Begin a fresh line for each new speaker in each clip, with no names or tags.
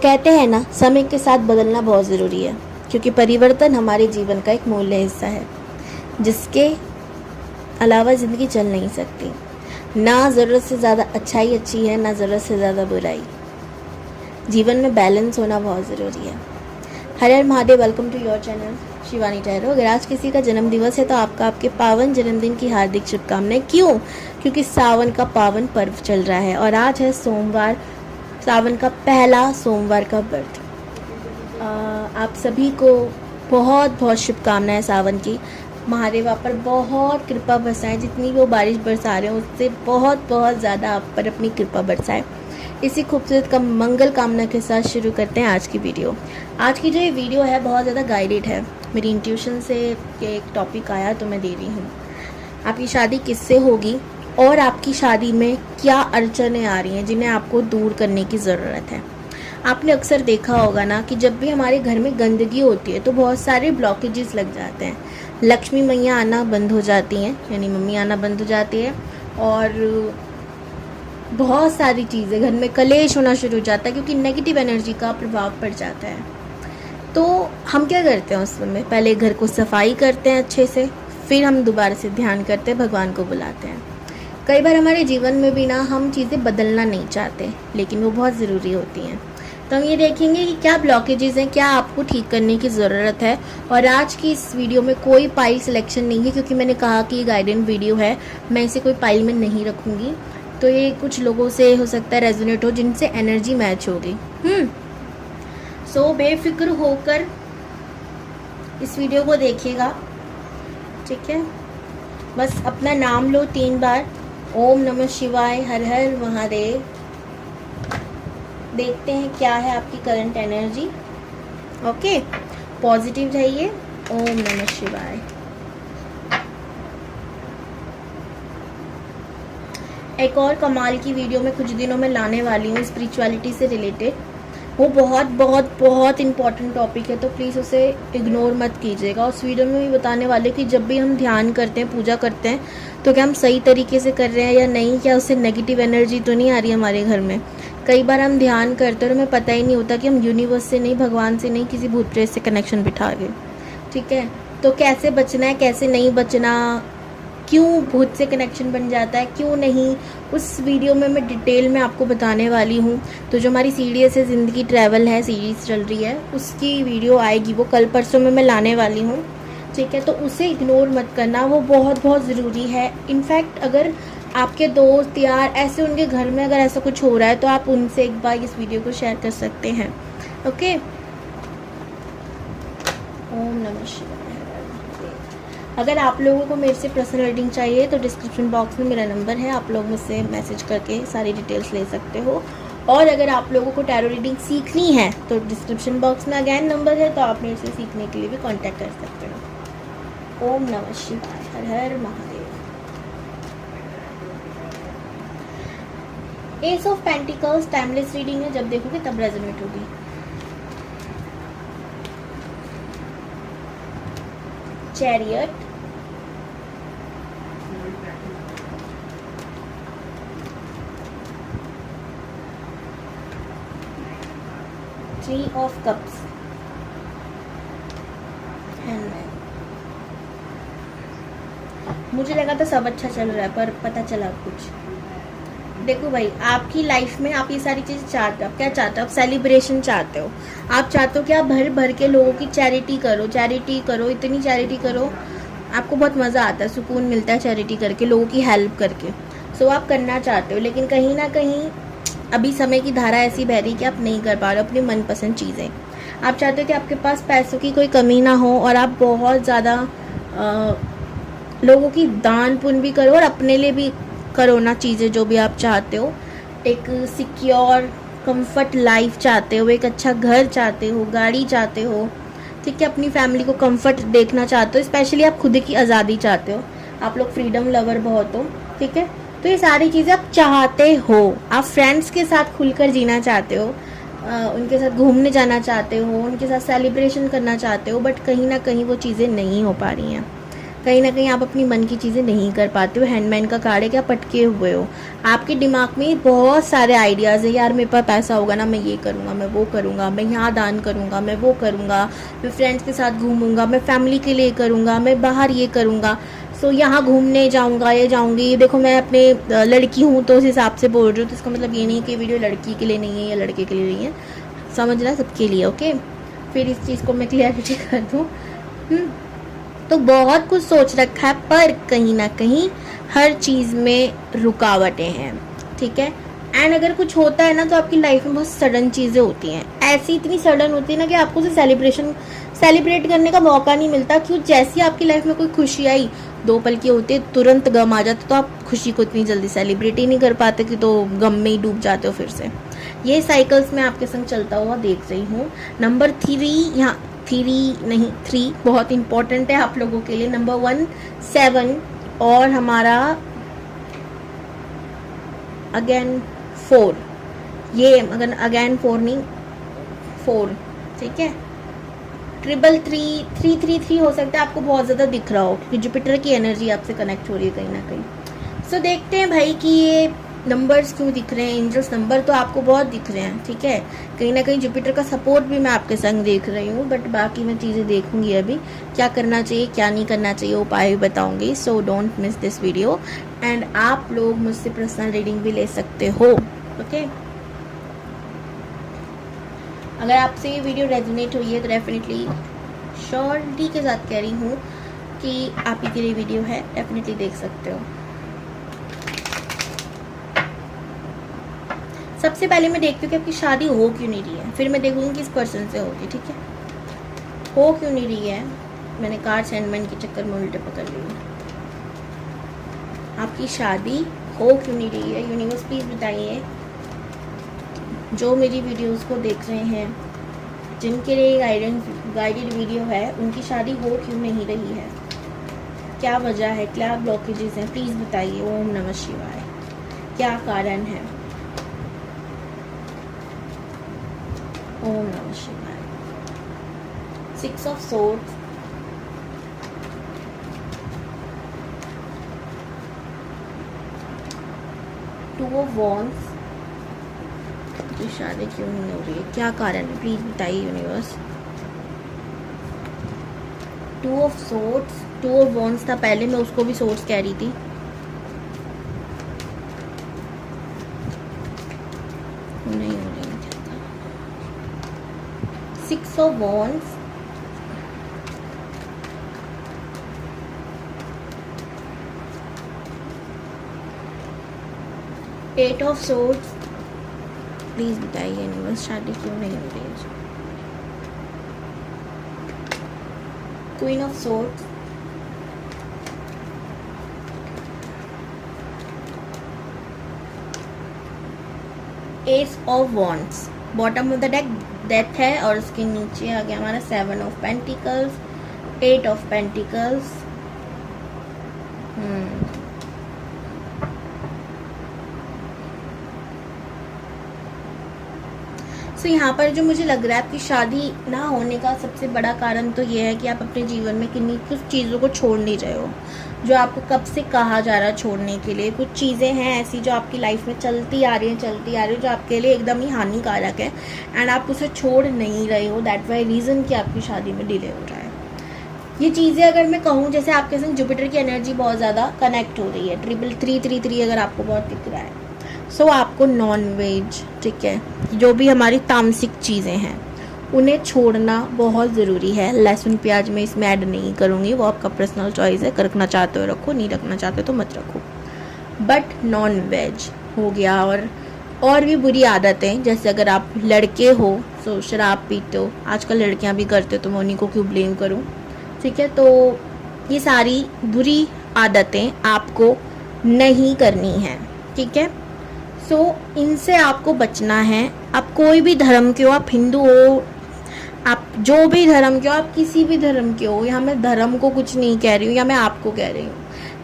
कहते हैं ना, समय के साथ बदलना बहुत ज़रूरी है, क्योंकि परिवर्तन हमारे जीवन का एक मूल्य हिस्सा है जिसके अलावा ज़िंदगी चल नहीं सकती। ना ज़रूरत से ज़्यादा अच्छाई अच्छी है, ना ज़रूरत से ज़्यादा बुराई। जीवन में बैलेंस होना बहुत ज़रूरी है। हर हर Mahadev. Welcome to your channel Shivani tarot. अगर आज किसी का जन्म दिवस है तो आपका आपके पावन जन्मदिन की हार्दिक शुभकामनाएं। क्यों? क्योंकि सावन का पावन पर्व चल रहा है और आज है सोमवार, सावन का पहला सोमवार का व्रत। आप सभी को बहुत बहुत शुभकामनाएं सावन की। महादेव आप पर बहुत कृपा बरसाएं, जितनी वो बारिश बरसा रहे हैं उससे बहुत बहुत ज़्यादा आप पर अपनी कृपा बरसाएं। इसी खूबसूरत का मंगल कामना के साथ शुरू करते हैं आज की वीडियो। आज की जो ये वीडियो है बहुत ज़्यादा गाइडेड है। मेरी इंट्यूशन से ये एक टॉपिक आया तो मैं दे रही हूँ। आपकी शादी किससे होगी और आपकी शादी में क्या अड़चनें आ रही हैं जिन्हें आपको दूर करने की ज़रूरत है। आपने अक्सर देखा होगा ना कि जब भी हमारे घर में गंदगी होती है तो बहुत सारे ब्लॉकेजेस लग जाते हैं। लक्ष्मी मैया आना बंद हो जाती हैं, यानी मम्मी आना बंद हो जाती है, और बहुत सारी चीज़ें, घर में कलेश होना शुरू हो जाता है क्योंकि नेगेटिव एनर्जी का प्रभाव पड़ जाता है। तो हम क्या करते हैं उस समय? पहले घर को सफाई करते हैं अच्छे से, फिर हम दोबारा से ध्यान करते हैं, भगवान को बुलाते हैं। कई बार हमारे जीवन में भी ना हम चीज़ें बदलना नहीं चाहते, लेकिन वो बहुत ज़रूरी होती हैं। तो हम ये देखेंगे कि क्या ब्लॉकेजेस हैं, क्या आपको ठीक करने की ज़रूरत है। और आज की इस वीडियो में कोई पाइल सिलेक्शन नहीं है, क्योंकि मैंने कहा कि ये गाइडेंस वीडियो है, मैं इसे कोई पाइल में नहीं रखूँगी। तो ये कुछ लोगों से हो सकता है रेजोनेट हो जिनसे एनर्जी मैच होगी। सो बेफिक्र होकर इस वीडियो को देखिएगा, ठीक है। बस अपना नाम लो 3 बार, ओम नमः शिवाय, हर हर महादेव। देखते हैं क्या है आपकी करंट एनर्जी। ओके, पॉजिटिव रहिए। ओम नमः शिवाय। एक और कमाल की वीडियो मैं कुछ दिनों में लाने वाली हूँ स्पिरिचुअलिटी से रिलेटेड। वो बहुत बहुत बहुत इंपॉर्टेंट टॉपिक है, तो प्लीज़ उसे इग्नोर मत कीजिएगा। उस वीडियो में भी बताने वाले कि जब भी हम ध्यान करते हैं, पूजा करते हैं, तो क्या हम सही तरीके से कर रहे हैं या नहीं, क्या उससे नेगेटिव एनर्जी तो नहीं आ रही हमारे घर में। कई बार हम ध्यान करते हैं और हमें पता ही नहीं होता कि हम यूनिवर्स से नहीं, भगवान से नहीं, किसी भूत प्रेत से कनेक्शन बिठा गए, ठीक है। तो कैसे बचना है, कैसे नहीं बचना, क्यों भूत से कनेक्शन बन जाता है, क्यों नहीं, उस वीडियो में मैं डिटेल में आपको बताने वाली हूँ। तो जो हमारी सीरीज है, ज़िंदगी ट्रैवल है, सीरीज़ चल रही है, उसकी वीडियो आएगी, वो कल परसों में मैं लाने वाली हूँ, ठीक है। तो उसे इग्नोर मत करना, वो बहुत बहुत ज़रूरी है। इनफैक्ट अगर आपके दोस्त यार ऐसे, उनके घर में अगर ऐसा कुछ हो रहा है तो आप उनसे एक बार इस वीडियो को शेयर कर सकते हैं। ओके, ओम नमः शिवाय। अगर आप लोगों को मेरे से पर्सनल रीडिंग चाहिए तो डिस्क्रिप्शन बॉक्स में मेरा नंबर है, आप लोग मुझसे मैसेज करके सारी डिटेल्स ले सकते हो। और अगर आप लोगों को टैरो रीडिंग सीखनी है तो डिस्क्रिप्शन बॉक्स में अगेन नंबर है, तो आप मेरे से सीखने के लिए भी कांटेक्ट कर सकते हो। ओम नमः शिवाय, हर हर Mahadev. Ace of pentacles timeless reading है, जब देखोगे तब रेजोनेट होगी। Chariot, three of cups, hanged man. मुझे लगा था सब अच्छा चल रहा है, पर पता चला कुछ। देखो भाई, आपकी लाइफ में आप ये सारी चीज़ें चाहते हो। आप क्या चाहते हो? आप सेलिब्रेशन चाहते हो। आप चाहते हो कि आप भर भर के लोगों की चैरिटी करो, चैरिटी करो, इतनी चैरिटी करो। आपको बहुत मज़ा आता है, सुकून मिलता है चैरिटी करके, लोगों की हेल्प करके। सो आप करना चाहते हो, लेकिन कहीं ना कहीं अभी समय की धारा ऐसी बह रही कि आप नहीं कर पा रहे हो अपनी मनपसंद चीज़ें। आप चाहते हो कि आपके पास पैसों की कोई कमी ना हो और आप बहुत ज़्यादा लोगों की दान पुण्य भी करो और अपने लिए भी करो ना चीज़ें जो भी आप चाहते हो। एक सिक्योर कंफर्ट लाइफ चाहते हो, एक अच्छा घर चाहते हो, गाड़ी चाहते हो, ठीक है। अपनी फैमिली को कंफर्ट देखना चाहते हो, स्पेशली आप खुद की आज़ादी चाहते हो। आप लोग फ्रीडम लवर बहुत हो, ठीक है। तो ये सारी चीज़ें आप चाहते हो। आप फ्रेंड्स के साथ खुलकर जीना चाहते हो, उनके साथ घूमने जाना चाहते हो, उनके साथ सेलिब्रेशन करना चाहते हो, बट कहीं ना कहीं वो चीज़ें नहीं हो पा रही हैं। कहीं ना कहीं आप अपनी मन की चीज़ें नहीं कर पाते हो। हैंडमैन का कार्ड है कि आप अटके हुए हो, आपके दिमाग में बहुत सारे आइडियाज़ है, यार मेरे पास पैसा होगा ना, मैं ये करूँगा, मैं वो करूँगा, मैं यहाँ दान करूँगा, मैं वो करूँगा, मैं फ्रेंड्स के साथ घूमूंगा, मैं फैमिली के लिए करूँगा, मैं बाहर ये करूँगा, सो यहाँ घूमने जाऊँगा, ये जाऊँगी। ये देखो मैं अपने लड़की हूँ तो उस हिसाब से बोल रही हूँ, तो इसका मतलब ये नहीं कि वीडियो लड़की के लिए नहीं है या लड़के के लिए नहीं है, समझना सबके लिए। ओके, फिर इस चीज़ को मैं क्लियरिटी कर दूँ। तो बहुत कुछ सोच रखा है, पर कहीं ना कहीं हर चीज़ में रुकावटें हैं, ठीक है। एंड अगर कुछ होता है ना तो आपकी लाइफ में बहुत सडन चीज़ें होती हैं, ऐसी इतनी सडन होती है ना कि आपको उसे सेलिब्रेट करने का मौका नहीं मिलता। क्यों? जैसी आपकी लाइफ में कोई खुशी आई, 2 पल की होती है, तुरंत गम आ जाता, तो आप खुशी को इतनी जल्दी सेलिब्रेट ही नहीं कर पाते कि तो गम में ही डूब जाते हो फिर से। ये साइकिल्स में आपके संग चलता हुआ देख रही हूँ। नंबर 3 यहाँ 3 बहुत इंपॉर्टेंट है आप लोगों के लिए। नंबर 1 7 और हमारा अगेन 4, ये अगर अगेन 4 नहीं 4, ठीक है। 333 हो सकता है आपको बहुत ज़्यादा दिख रहा हो, क्योंकि जुपिटर की एनर्जी आपसे कनेक्ट हो रही है कहीं ना कहीं। सो देखते हैं भाई कि ये नंबर्स क्यों दिख रहे हैं। एंजल्स नंबर तो आपको बहुत दिख रहे हैं, ठीक है। कहीं ना कहीं जुपिटर का सपोर्ट भी मैं आपके संग देख रही हूँ, बट बाकी मैं चीज़ें देखूंगी अभी, क्या करना चाहिए क्या नहीं करना चाहिए, उपाय भी बताऊंगी। So don't miss this video. And आप लोग मुझसे पर्सनल रीडिंग भी ले सकते हो, ओके। अगर आपसे ये वीडियो रेजोनेट हुई है तो डेफिनेटली श्योरिटी के साथ कह रही हूँ कि आप ही के लिए वीडियो है, डेफिनेटली देख सकते हो। सबसे पहले मैं देखती हूँ कि आपकी शादी हो क्यों नहीं रही है, फिर मैं देखूंगी किस पर्सन से होगी, ठीक है। हो क्यों नहीं रही है, मैंने कार्ड सेंडमेंट के चक्कर में उल्टे पकड़ ली। आपकी शादी हो क्यों नहीं रही है, यूनिवर्स प्लीज बताइए। जो मेरी वीडियोस को देख रहे हैं, जिनके लिए गाइडेड वीडियो है, उनकी शादी हो क्यों नहीं रही है, क्या वजह है, क्या ब्लॉकेजेस हैं, प्लीज बताइए। ओम नमः शिवाय। क्या कारण है? ओम नमः शिवाय। 6 of swords, two of wands. की शादी क्यों नहीं हो रही है, क्या कारण है, प्लीज बताइए universe. 2 of swords, 2 of wands था पहले, मैं उसको भी सोर्ड्स कह रही थी। नहीं हो रही है। 6 of wands, eight of swords. Please बताइए यूनिवर्स, शादी क्यों नहीं हो रही है। Queen of swords, ace of wands. Bottom of the deck death है और उसके नीचे आ गया हमारा 7 of pentacles, 8 of pentacles. So यहाँ पर जो मुझे लग रहा है आपकी शादी ना होने का सबसे बड़ा कारण तो ये है कि आप अपने जीवन में किन्हीं कुछ चीज़ों को छोड़ नहीं रहे हो, जो आपको कब से कहा जा रहा है छोड़ने के लिए। कुछ चीज़ें हैं ऐसी जो आपकी लाइफ में चलती आ रही है जो आपके लिए एकदम ही हानिकारक है, एंड आप उसे छोड़ नहीं रहे हो। दैट वाई रीज़न कि आपकी शादी में डिले हो रहा है। ये चीज़ें अगर मैं कहूँ, जैसे आपके संग जुपिटर की एनर्जी बहुत ज़्यादा कनेक्ट हो रही है, 333 अगर आपको बहुत दिख रहा है, सो आपको नॉन वेज, ठीक है, जो भी हमारी तामसिक चीज़ें हैं उन्हें छोड़ना बहुत ज़रूरी है। लहसुन प्याज में इसमें ऐड नहीं करूँगी, वो आपका पर्सनल चॉइस है, रखना चाहते हो रखो, नहीं रखना चाहते तो मत रखो। बट नॉन वेज हो गया, और भी बुरी आदतें, जैसे अगर आप लड़के हो तो शराब पीते हो, आजकल लड़कियां भी करते हो तो मैं उन्हीं को क्यों ब्लेम करूं, ठीक है। तो ये सारी बुरी आदतें आपको नहीं करनी है, ठीक है। सो इनसे आपको बचना है। आप कोई भी धर्म के हो, आप हिंदू हो, आप जो भी धर्म के हो, आप किसी भी धर्म के हो, यहाँ मैं धर्म को कुछ नहीं कह रही हूँ, या मैं आपको कह रही हूँ,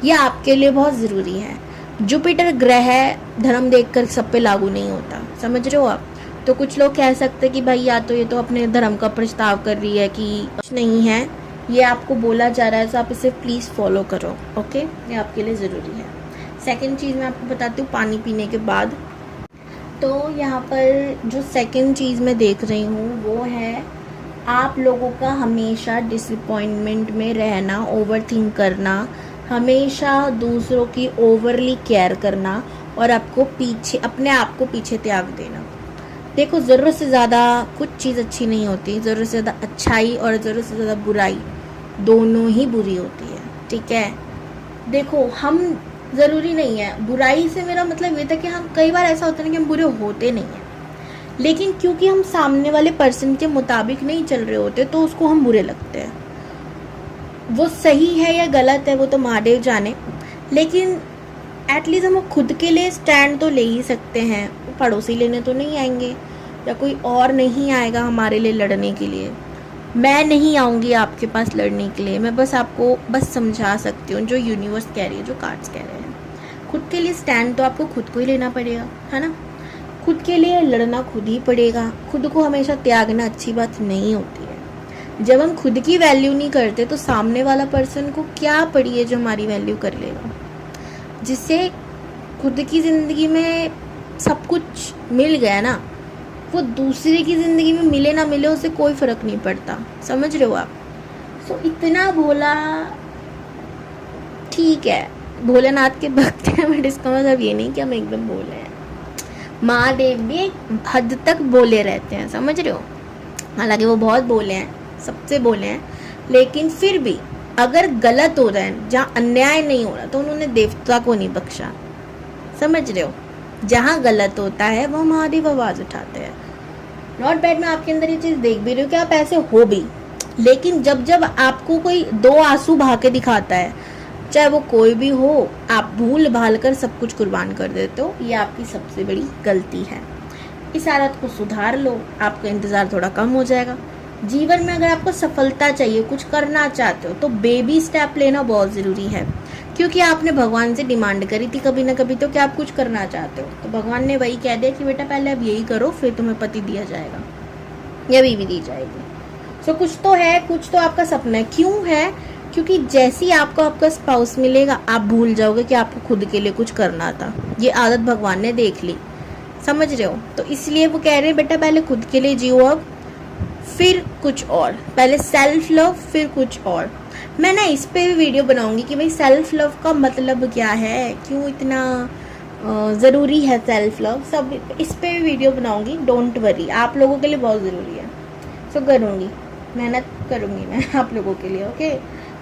ये आपके लिए बहुत ज़रूरी है। जुपिटर ग्रह धर्म देखकर सब पे लागू नहीं होता, समझ रहे हो आप। तो कुछ लोग कह सकते हैं कि भाई या तो ये तो अपने धर्म का प्रस्ताव कर रही है कि कुछ नहीं है, ये आपको बोला जा रहा है तो आप इसे प्लीज़ फॉलो करो, ओके। ये आपके लिए ज़रूरी है। सेकंड चीज़ मैं आपको बताती हूँ पानी पीने के बाद। तो यहाँ पर जो सेकंड चीज़ मैं देख रही हूँ वो है आप लोगों का हमेशा डिसअपॉइंटमेंट में रहना, ओवरथिंक करना, हमेशा दूसरों की ओवरली केयर करना और आपको पीछे, अपने आप को पीछे त्याग देना। देखो, ज़रूरत से ज़्यादा कुछ चीज़ अच्छी नहीं होती। ज़रूरत से ज़्यादा अच्छाई और ज़रूरत से ज़्यादा बुराई दोनों ही बुरी होती है, ठीक है। देखो, हम ज़रूरी नहीं है, बुराई से मेरा मतलब ये था कि हम कई बार ऐसा होता है कि हम बुरे होते नहीं हैं, लेकिन क्योंकि हम सामने वाले पर्सन के मुताबिक नहीं चल रहे होते तो उसको हम बुरे लगते हैं। वो सही है या गलत है वो तो महादेव जाने, लेकिन एटलीस्ट हम खुद के लिए स्टैंड तो ले ही सकते हैं। पड़ोसी लेने तो नहीं आएंगे या कोई और नहीं आएगा हमारे लिए लड़ने के लिए। मैं नहीं आऊँगी आपके पास लड़ने के लिए, मैं बस आपको बस समझा सकती हूँ जो यूनिवर्स कह रही है, जो कार्ड्स कह रहे हैं। खुद के लिए स्टैंड तो आपको खुद को ही लेना पड़ेगा, है ना। खुद के लिए लड़ना खुद ही पड़ेगा। खुद को हमेशा त्यागना अच्छी बात नहीं होती है। जब हम खुद की वैल्यू नहीं करते तो सामने वाला पर्सन को क्या पड़ी है जो हमारी वैल्यू कर लेगा। जिससे खुद की ज़िंदगी में सब कुछ मिल गया ना, वो दूसरे की ज़िंदगी में मिले ना मिले उससे कोई फ़र्क नहीं पड़ता, समझ रहे हो आप। सो इतना भोला, ठीक है, भोलेनाथ के भक्त हैं, बट इसका मतलब ये नहीं कि हम एकदम भोले हैं। महादेव भी एक हद तक बोले रहते हैं, समझ रहे हो। हालांकि वो बहुत बोले हैं, सबसे बोले हैं, लेकिन फिर भी अगर गलत हो रहा है, जहाँ अन्याय नहीं हो रहा, तो उन्होंने देवता को नहीं बख्शा, समझ रहे हो। जहाँ गलत होता है वो महादेव आवाज़ उठाते हैं। नॉट बैड, मैं आपके अंदर ये चीज़ देख भी रही हूँ कि आप ऐसे हो भी, लेकिन जब जब आपको कोई दो आंसू बहा के दिखाता है, चाहे वो कोई भी हो, आप भूल भाल कर सब कुछ कुर्बान कर देते हो। ये आपकी सबसे बड़ी गलती है। इस आदत को सुधार लो, आपका इंतज़ार थोड़ा कम हो जाएगा। जीवन में अगर आपको सफलता चाहिए, कुछ करना चाहते हो, तो बेबी स्टेप लेना बहुत ज़रूरी है। क्योंकि आपने भगवान से डिमांड करी थी कभी ना कभी तो कि आप कुछ करना चाहते हो, तो भगवान ने वही कह दिया कि बेटा पहले अब यही करो, फिर तुम्हें पति दिया जाएगा या बीवी दी जाएगी। सो कुछ तो है, कुछ तो आपका सपना है। क्यों है? क्योंकि जैसे ही आपको आपका स्पाउस मिलेगा, आप भूल जाओगे कि आपको खुद के लिए कुछ करना था। ये आदत भगवान ने देख ली, समझ रहे हो। तो इसलिए वो कह रहे हैं बेटा पहले खुद के लिए जियो, अब फिर कुछ और। पहले सेल्फ लव, फिर कुछ और। मैं ना इस पे भी वीडियो बनाऊंगी कि भाई सेल्फ लव का मतलब क्या है, क्यों इतना ज़रूरी है सेल्फ लव, सब इस पे भी वीडियो बनाऊंगी। डोंट वरी, आप लोगों के लिए बहुत ज़रूरी है। सो करूँगी, मेहनत करूँगी मैं आप लोगों के लिए, ओके।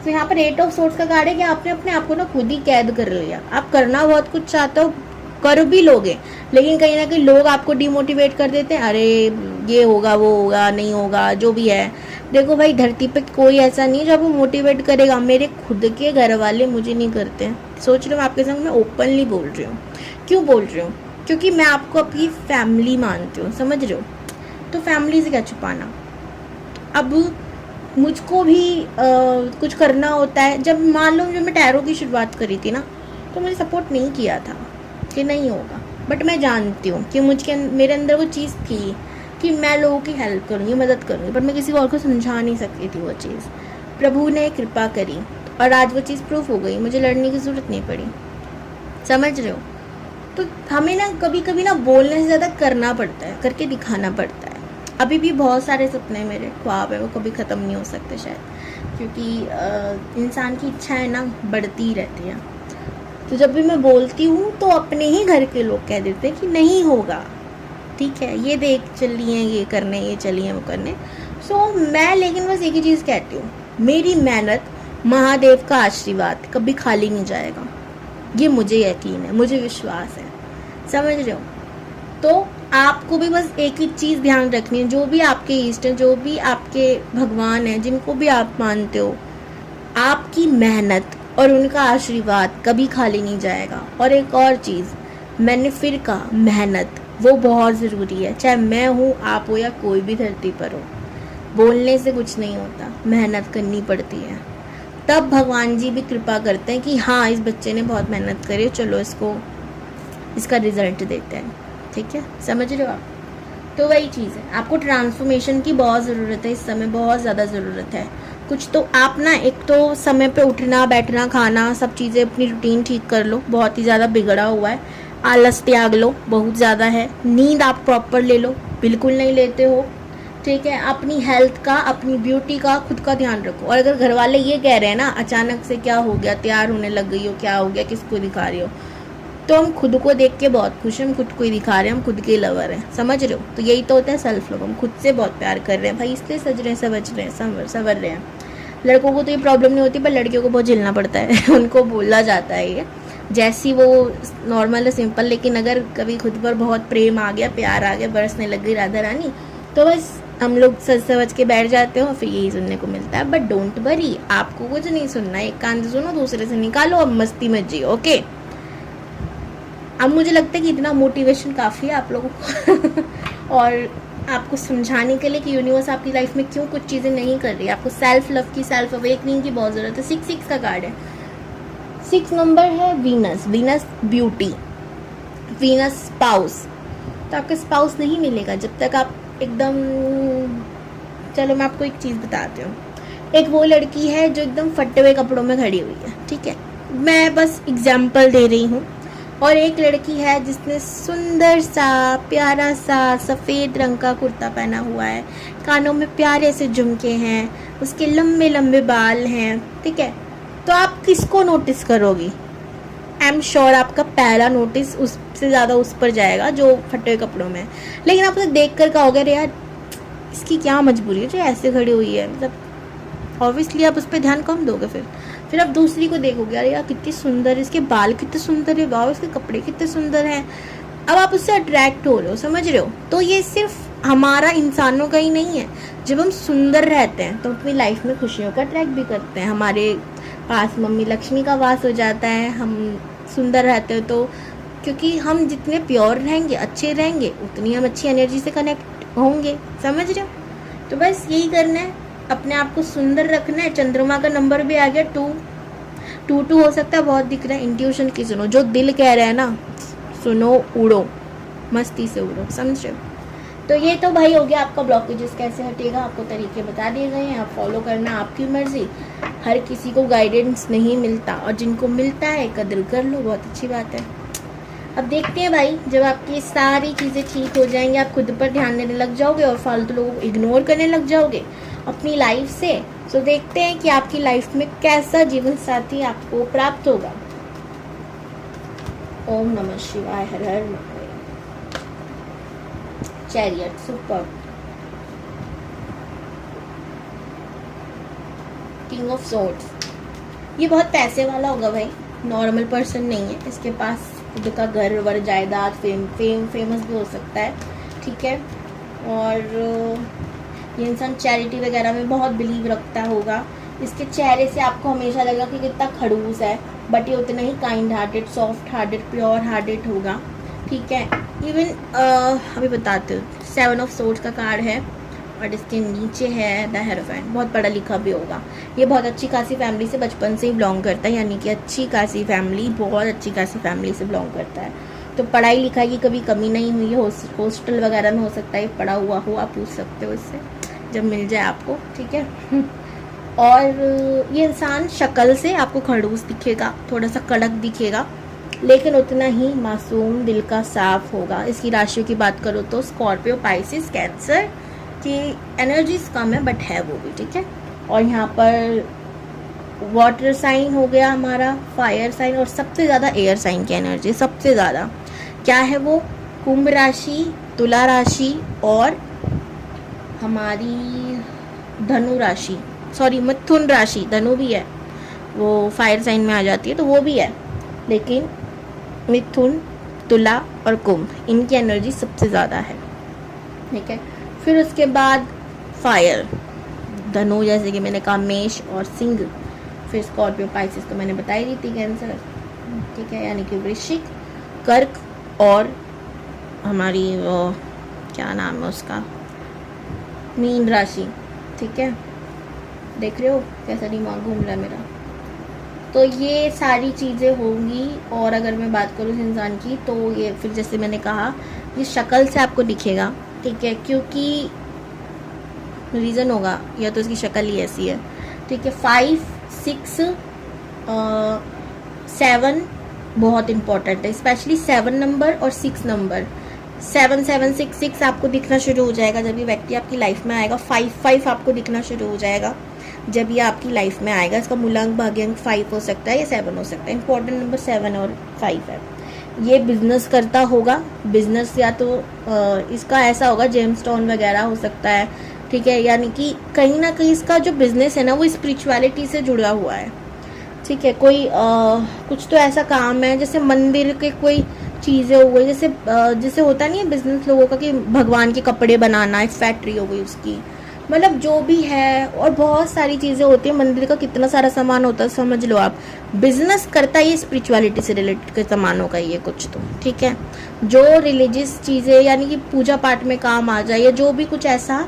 तो यहाँ पर 8 ऑफ सोर्ड्स का कार्ड है कि आपने अपने आप को ना खुद ही कैद कर लिया। आप करना बहुत कुछ चाहते हो, कर भी लोगे, लेकिन कहीं ना कहीं लोग आपको डिमोटिवेट कर देते हैं। अरे ये होगा, वो होगा, नहीं होगा, जो भी है। देखो भाई, धरती पे कोई ऐसा नहीं है जो आपको मोटिवेट करेगा। मेरे खुद के घर वाले मुझे नहीं करते हैं। सोच रहे हो आपके संग मैं ओपनली बोल रही हूँ। क्यों बोल रही हूँ? क्योंकि मैं आपको अपनी फैमिली मानती हूँ, समझ रहे हो। तो फैमिली से क्या छुपाना। अब मुझको भी कुछ करना होता है। जब मान लो जब मैं टैरो की शुरुआत करी थी ना, तो मुझे सपोर्ट नहीं किया था कि नहीं होगा, बट मैं जानती हूँ कि मेरे अंदर वो चीज़ थी कि मैं लोगों की हेल्प करूँगी, मदद करूँगी, पर मैं किसी और को समझा नहीं सकती थी वो चीज़। प्रभु ने कृपा करी और आज वो चीज़ प्रूफ हो गई, मुझे लड़ने की ज़रूरत नहीं पड़ी, समझ रहे हो। तो हमें ना कभी कभी ना बोलने से ज़्यादा करना पड़ता है, करके दिखाना पड़ता है। अभी भी बहुत सारे सपने मेरे ख्वाब है, वो कभी ख़त्म नहीं हो सकते शायद, क्योंकि इंसान की इच्छाएं ना बढ़ती ही रहती हैं। तो जब भी मैं बोलती हूँ तो अपने ही घर के लोग कह देते हैं कि नहीं होगा, ठीक है, ये देख चली हैं ये करने, ये चली हैं वो करने। सो मैं लेकिन बस एक ही चीज़ कहती हूँ, मेरी मेहनत, महादेव का आशीर्वाद कभी खाली नहीं जाएगा। ये मुझे यकीन है, मुझे विश्वास है, समझ रहे हो। तो आपको भी बस एक ही चीज़ ध्यान रखनी है, जो भी आपके इष्ट हैं, जो भी आपके भगवान हैं, जिनको भी आप मानते हो, आपकी मेहनत और उनका आशीर्वाद कभी खाली नहीं जाएगा। और एक और चीज़ मैंने फिर कहा, मेहनत वो बहुत ज़रूरी है। चाहे मैं हूँ, आप हो, या कोई भी धरती पर हो, बोलने से कुछ नहीं होता, मेहनत करनी पड़ती है। तब भगवान जी भी कृपा करते हैं कि हाँ इस बच्चे ने बहुत मेहनत करी, चलो इसको इसका रिजल्ट देते हैं, ठीक है, समझ रहे हो आप। तो वही चीज़ है, आपको ट्रांसफॉर्मेशन की बहुत ज़रूरत है इस समय, बहुत ज़्यादा ज़रूरत है। कुछ तो आप ना, एक तो समय पे उठना बैठना खाना सब चीज़ें अपनी रूटीन ठीक कर लो, बहुत ही ज़्यादा बिगड़ा हुआ है। आलस त्याग लो, बहुत ज़्यादा है। नींद आप प्रॉपर ले लो, बिल्कुल नहीं लेते हो, ठीक है। अपनी हेल्थ का, अपनी ब्यूटी का, खुद का ध्यान रखो। और अगर घर वाले ये कह रहे हैं ना अचानक से क्या हो गया, तैयार होने लग गई हो, क्या हो गया, किसको दिखा रही हो, तो हम खुद को देख के बहुत खुश हैं, हम खुद को ही दिखा रहे हैं, हम खुद के लवर हैं, समझ रहे हो। तो यही तो होता है सेल्फ लव, हम खुद से बहुत प्यार कर रहे हैं भाई, इसलिए सज रहे हैं, समझ रहे हैं, संवर रहे हैं। लड़कों को तो ये प्रॉब्लम नहीं होती, पर लड़कियों को बहुत झेलना पड़ता है उनको बोला जाता है ये जैसी वो नॉर्मल है, सिंपल, लेकिन अगर कभी खुद पर बहुत प्रेम आ गया, प्यार आ गया, बरसने लग गई राधा रानी, तो बस हम लोग सच समझ के बैठ जाते हो, फिर यही सुनने को मिलता है। बट डोंट वरी, आपको कुछ नहीं सुनना, एक कान से सुनो, दूसरे से निकालो, अब मस्ती मत जियो, ओके। अब मुझे लगता है कि इतना मोटिवेशन काफ़ी है आप लोगों को और आपको समझाने के लिए कि यूनिवर्स आपकी लाइफ में क्यों कुछ चीज़ें नहीं कर रही है। आपको सेल्फ लव की, सेल्फ अवेकनिंग की बहुत ज़रूरत है। 6 का कार्ड है, 6 नंबर है Venus, Venus beauty, Venus spouse. तो आपका स्पाउस नहीं मिलेगा जब तक आप एकदम, चलो मैं आपको एक चीज़ बताती हूँ। एक वो लड़की है जो एकदम फटे हुए कपड़ों में खड़ी हुई है, ठीक है, मैं बस एग्जाम्पल दे रही हूँ। और एक लड़की है जिसने सुंदर सा प्यारा सा सफ़ेद रंग का कुर्ता पहना हुआ है, कानों में प्यारे से झुमके हैं, उसके लंबे लंबे बाल हैं, ठीक है। तो आप किसको नोटिस करोगी? आई एम श्योर आपका पहला नोटिस उससे ज़्यादा उस पर जाएगा जो फटे हुए कपड़ों में है। लेकिन आप उसे देख कर कहोगे अरे यार इसकी क्या मजबूरी है जो ऐसे खड़ी हुई है, मतलब ऑब्वियसली आप उस पर ध्यान कम दोगे। फिर आप दूसरी को देखोगे अरे यार कितनी सुंदर है, इसके बाल कितने सुंदर है, वाह इसके कपड़े कितने सुंदर हैं। अब आप उससे अट्रैक्ट हो रहे हो, समझ रहे हो। तो ये सिर्फ हमारा इंसानों का ही नहीं है, जब हम सुंदर रहते हैं तो अपनी लाइफ में खुशियों का अट्रैक्ट भी करते हैं, हमारे पास मम्मी लक्ष्मी का वास हो जाता है, हम सुंदर रहते हो तो, क्योंकि हम जितने प्योर रहेंगे, अच्छे रहेंगे, उतनी हम अच्छी एनर्जी से कनेक्ट होंगे, समझ रहे हो। तो बस यही करना है, अपने आप को सुंदर रखना है। चंद्रमा का नंबर भी आ गया 2 हो सकता है, बहुत दिख रहा है। इंट्यूशन की सुनो, जो दिल कह रहा है ना सुनो, उड़ो, मस्ती से उड़ो, समझ रहे हो। तो ये तो भाई हो गया आपका ब्लॉकेजेस कैसे हटेगा, आपको तरीके बता दिए गए हैं, आप फॉलो करना आपकी मर्जी। हर किसी को गाइडेंस नहीं मिलता, और जिनको मिलता है कदर कर लो, बहुत अच्छी बात है। अब देखते हैं भाई, जब आपकी सारी चीज़ें ठीक हो जाएंगी, आप खुद पर ध्यान देने लग जाओगे और फालतू लोगों को इग्नोर करने लग जाओगे अपनी लाइफ से, तो देखते हैं कि आपकी लाइफ में कैसा जीवन साथी आपको प्राप्त होगा। ओम नमः शिवाय, हर हर Mahadev. Chariot, super. King of swords, ये बहुत पैसे वाला होगा भाई, नॉर्मल पर्सन नहीं है। इसके पास खुद का घर वर जायदाद, फेमस भी हो सकता है, ठीक है। और ये इंसान चैरिटी वगैरह में बहुत बिलीव रखता होगा। इसके चेहरे से आपको हमेशा लगेगा कि कितना खड़ूस है, बट ये उतना ही kind hearted, soft hearted, pure hearted होगा, ठीक है। इवन अभी बताते हो, 7 ऑफ सोर्ड्स का कार्ड है और इसके नीचे है द हेरोफेंट, बहुत पढ़ा लिखा भी होगा। ये बहुत अच्छी खासी फैमिली से बचपन से ही बिलोंग करता है, यानी कि अच्छी खासी फैमिली, बहुत अच्छी खासी फैमिली से बिलोंग करता है। तो पढ़ाई लिखाई की कभी कमी नहीं हुई है, हॉस्टल वगैरह में हो सकता है पढ़ा हुआ हो, आप पूछ सकते हो इससे जब मिल जाए आपको, ठीक है। और ये इंसान शक्ल से आपको खड़ूस दिखेगा, थोड़ा सा कड़क दिखेगा, लेकिन उतना ही मासूम, दिल का साफ होगा। इसकी राशियों की बात करो तो स्कॉर्पियो, पाइसिस, कैंसर की एनर्जीज कम है, बट है वो भी, ठीक है। और यहाँ पर वाटर साइन हो गया हमारा, फायर साइन, और सबसे ज़्यादा एयर साइन की एनर्जी, सबसे ज़्यादा क्या है वो, कुंभ राशि, तुला राशि और हमारी धनु राशि, सॉरी मिथुन राशि, धनु भी है, वो फायर साइन में आ जाती है तो वो भी है, लेकिन मिथुन, तुला और कुंभ, इनकी एनर्जी सबसे ज़्यादा है, ठीक है। फिर उसके बाद फायर, धनु जैसे कि मैंने कहा, मेष और सिंह, फिर स्कॉर्पियो, पाइसिस तो मैंने बताई दी थी, कैंसर, ठीक है, यानी कि वृश्चिक, कर्क और हमारी वो क्या नाम है उसका, मीन राशि, ठीक है। देख रहे हो कैसा दिमाग घूम रहा है मेरा। तो ये सारी चीज़ें होंगी। और अगर मैं बात करूँ इस इंसान की, तो ये फिर जैसे मैंने कहा, ये शक्ल से आपको दिखेगा, ठीक है, क्योंकि रीज़न होगा या तो इसकी शक्ल ही ऐसी है, ठीक है। 5, 6, 7 बहुत इंपॉर्टेंट है, स्पेशली 7 नंबर और 6 नंबर। 7, 7, 6, 6 आपको दिखना शुरू हो जाएगा जब ये व्यक्ति आपकी लाइफ में आएगा। 5, 5 आपको दिखना शुरू हो जाएगा जब ये आपकी लाइफ में आएगा। इसका मूलांक भाग्यांक 5 हो सकता है या 7 हो सकता है। इंपॉर्टेंट नंबर 7 और 5 है। ये बिजनेस करता होगा, बिजनेस या तो इसका ऐसा होगा जेमस्टोन वगैरह हो सकता है, ठीक है। यानी कि कहीं ना कहीं इसका जो बिजनेस है ना वो स्पिरिचुअलिटी से जुड़ा हुआ है, ठीक है। कोई कुछ तो ऐसा काम है जैसे मंदिर के कोई चीज़ें हो गई, जैसे होता नहीं है बिजनेस लोगों का कि भगवान के कपड़े बनाना, एक फैक्ट्री हो गई उसकी, मतलब जो भी है। और बहुत सारी चीज़ें होती है, मंदिर का कितना सारा सामान होता है, समझ लो आप। बिजनेस करता है ये स्पिरिचुअलिटी से रिलेटेड के सामानों का ये कुछ तो, ठीक है। जो रिलीजियस चीज़ें यानी कि पूजा पाठ में काम आ जाए या जो भी कुछ ऐसा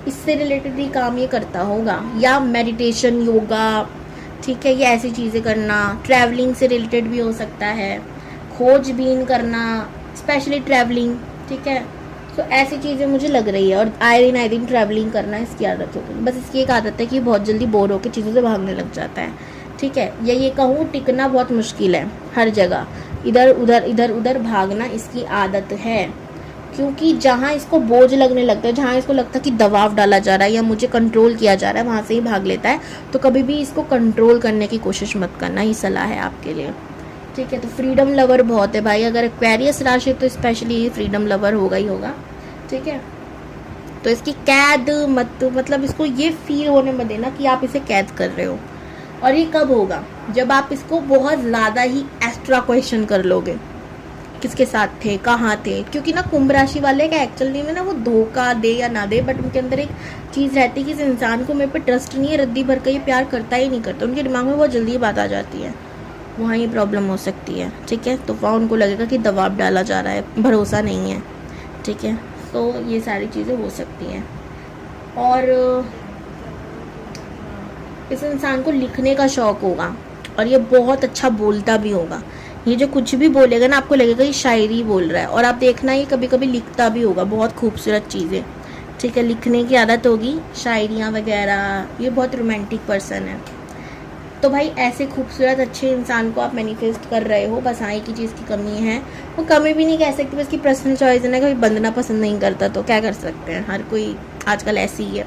इससे रिलेटेड ही काम ये करता होगा, या मेडिटेशन, योगा, ठीक है। ये ऐसी चीज़ें करना, ट्रैवलिंग से रिलेटेड भी हो सकता है, खोजबीन करना, स्पेशली ट्रैवलिंग, ठीक है। तो ऐसी चीज़ें मुझे लग रही है। और आए दिन ट्रैवलिंग करना इसकी आदत होती है। बस इसकी एक आदत है कि बहुत जल्दी बोर होकर चीज़ों से भागने लग जाता है, ठीक है। या ये कहूँ टिकना बहुत मुश्किल है, हर जगह इधर उधर भागना इसकी आदत है। क्योंकि जहाँ इसको बोझ लगने लगता है, जहाँ इसको लगता है कि दबाव डाला जा रहा है या मुझे कंट्रोल किया जा रहा है, वहाँ से ही भाग लेता है। तो कभी भी इसको कंट्रोल करने की कोशिश मत करना, ये सलाह है आपके लिए, ठीक है। तो फ्रीडम लवर बहुत है भाई, अगर एक्वेरियस राशि तो स्पेशली फ्रीडम लवर होगा ही होगा, ठीक है। तो इसकी कैद मतलब इसको ये फील होने मत देना कि आप इसे कैद कर रहे हो। और ये कब होगा? जब आप इसको बहुत ज़्यादा ही एक्स्ट्रा क्वेश्चन कर लोगे, किसके साथ थे, कहाँ थे। क्योंकि ना कुंभ राशि वाले का एक्चुअली में ना वो धोखा दे या ना दे, बट उनके अंदर एक चीज़ रहती है कि इस इंसान को मेरे पे ट्रस्ट नहीं है, रद्दी भर का ये प्यार करता ही नहीं करता। उनके दिमाग में बहुत जल्दी ये बात आ जाती है, वहाँ ये प्रॉब्लम हो सकती है, ठीक है। तो वहाँ उनको लगेगा कि दबाव डाला जा रहा है, भरोसा नहीं है, ठीक है। तो ये सारी चीज़ें हो सकती हैं। और इस इंसान को लिखने का शौक़ होगा और ये बहुत अच्छा बोलता भी होगा। ये जो कुछ भी बोलेगा ना आपको लगेगा ये शायरी बोल रहा है। और आप देखना ये कभी कभी लिखता भी होगा, बहुत खूबसूरत चीज़ें, ठीक है। लिखने की आदत होगी, शायरियाँ वगैरह। ये बहुत रोमांटिक पर्सन है। तो भाई ऐसे खूबसूरत अच्छे इंसान को आप मैनिफेस्ट कर रहे हो। बस हाँ एक ही चीज़ की कमी है, वो कमी भी नहीं कह सकती, बस की पर्सनल चॉइस है ना। कोई बंदना पसंद नहीं करता तो क्या कर सकते हैं, हर कोई आजकल ऐसी ही है,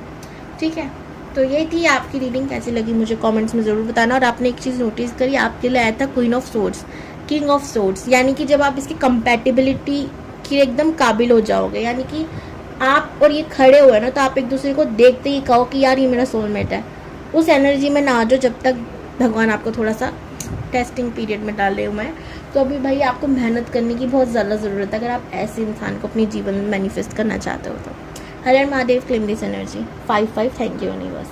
ठीक है। तो ये थी आपकी रीडिंग, कैसी लगी मुझे कमेंट्स में ज़रूर बताना। और आपने एक चीज़ नोटिस करी, आपके लिए आया था queen of swords, king of swords, यानी कि जब आप इसकी कंपैटिबिलिटी की एकदम काबिल हो जाओगे, यानी कि आप और ये खड़े हुए ना तो आप एक दूसरे को देखते ही कहो कि यार ये मेरा सोलमेट है। उस एनर्जी में ना आ जाओ जब तक भगवान आपको थोड़ा सा टेस्टिंग पीरियड में डाल रहे हो। मैं तो अभी भाई आपको मेहनत करने की बहुत ज़्यादा ज़रूरत है अगर आप ऐसे इंसान को अपने जीवन में मैनिफेस्ट करना चाहते हो तो। हर हर Mahadev, claim this energy. 5 thank you universe.